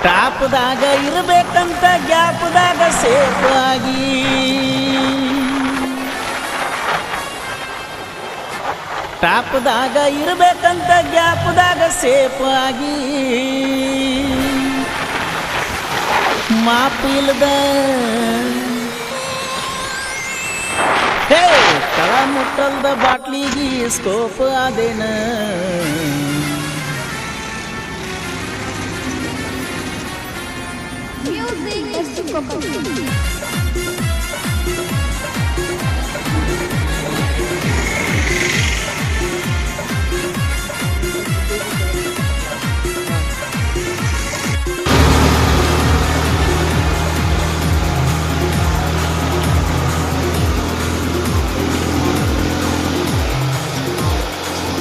ಟಾಪ್ದಾಗ ಇರಬೇಕಂತ ಗ್ಯಾಪ್ದಾಗ ಸೇಫ್ ಆಗಿ ಟಾಪ್ದಾಗ ಇರಬೇಕಂತ ಗ್ಯಾಪ್ದಾಗ ಸೇಫ್ ಆಗಿ ಮಾಪ್ ಇಲ್ಲದ ಹೇ ತಳ ಮುಟ್ಟಲ್ದ ಬಾಟ್ಲಿಗೆ ಸ್ಕೋಪ್ ಆದೇನ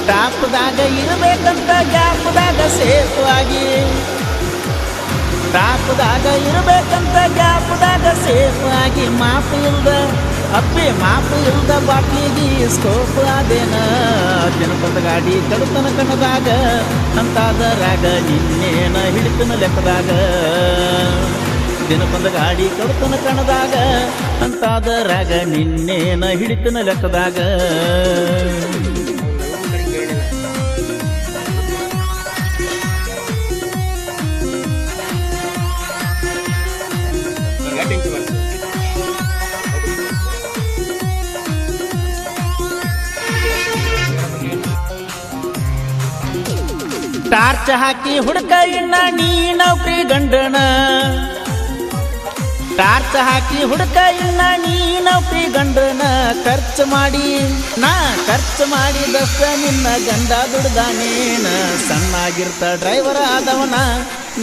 ಟಾಪ್ದಾಗ ಇರಬೇಕಂತ ಗ್ಯಾಪ್ದಾಗ ಸೇಫ್ ಆಗಿ ಟಾಪ್ದಾಗ ಇರಬೇಕಂತ ಗ್ಯಾಪ್ದಾಗ ಸೇಫ್ ಆಗಿ ಮಾಪ್ ಇಲ್ದ ಮಾಪ್ ಇಲ್ದ ಬಾಟ್ಲಿಗೆ ಸ್ಕೋಪ್ ಆದೇನ ದಿನಕ್ಕೊಂದು ಗಾಡಿ ಕಡುತನ ಕಣದಾಗ ಅಂತಾದರಾಗ ನಿನ್ನೇನ ಹಿಡಿತನ ಲೆಕ್ಕದಾಗ ದಿನಕ್ಕೊಂದು ಗಾಡಿ ಕಡುತನ ಕಣದಾಗ ಅಂತಾದರಾಗ ನಿನ್ನೇನ ಹಿಡಿತನ ಲೆಕ್ಕದಾಗ ಟಾರ್ಚ್ ಹಾಕಿ ಹುಡುಕ ಇನ್ನ ನೀ ನೌಕರಿ ಗಂಡನ ಟಾರ್ಚ್ ಹಾಕಿ ಹುಡುಕ ಇನ್ನ ನೀ ನೌಕರಿ ಗಂಡನ ಖರ್ಚು ಮಾಡಿದಷ್ಟ ನಿನ್ನ ಗಂಡ ದುಡ್ದಾನೇನ ಸಣ್ಣಾಗಿರ್ತ ಡ್ರೈವರ್ ಆದವನ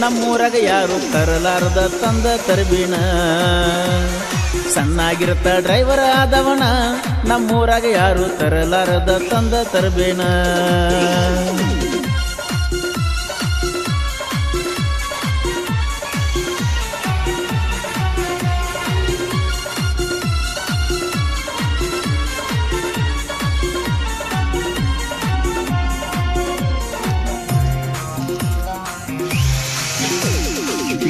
ನಮ್ಮೂರಾಗ ಯಾರು ತರಲಾರದ ತಂದ ತರಬೀಣ ಸಣ್ಣಾಗಿರ್ತ ಡ್ರೈವರ್ ಆದವನ ನಮ್ಮೂರಾಗ ಯಾರು ತರಲಾರದ ತಂದ ತರಬೇಣ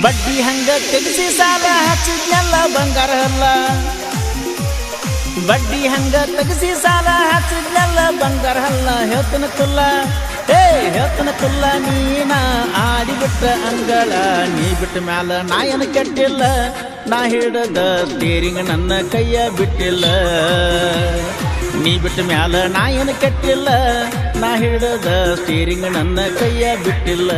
ಬಡ್ಡಿ ಹಂಗ ತೆಗಿಸಿ ಸಾಲ ಹಚ್ಚಿದ್ನೆಲ್ಲ ಬಂಗಾರ ಅಲ್ಲ ಬಡ್ಡಿ ಹಂಗ ತೆಗಿಸಿ ಸಾಲ ಹಚ್ಚಿದ್ನೆಲ್ಲ ಬಂಗಾರ ಅಲ್ಲ ಹೇಳ್ತನ ಕುಲ್ಲ ನೀನ ಆಡಿಬಿಟ್ಟ ಅಂಗಳ ನೀ ಬಿಟ್ಟ ಮ್ಯಾಲ ನಾ ಏನು ಕೆಟ್ಟಿಲ್ಲ ನಾ ಹಿಡದ ಸ್ಟೇರಿಂಗ್ ನನ್ನ ಕೈಯ ಬಿಟ್ಟಿಲ್ಲ ನೀ ಬಿಟ್ಟ ಮ್ಯಾಲ ನಾ ಏನು ಕೆಟ್ಟಿಲ್ಲ ನಾ ಹಿಡದ ಸ್ಟೇರಿಂಗ್ ನನ್ನ ಕೈಯ ಬಿಟ್ಟಿಲ್ಲ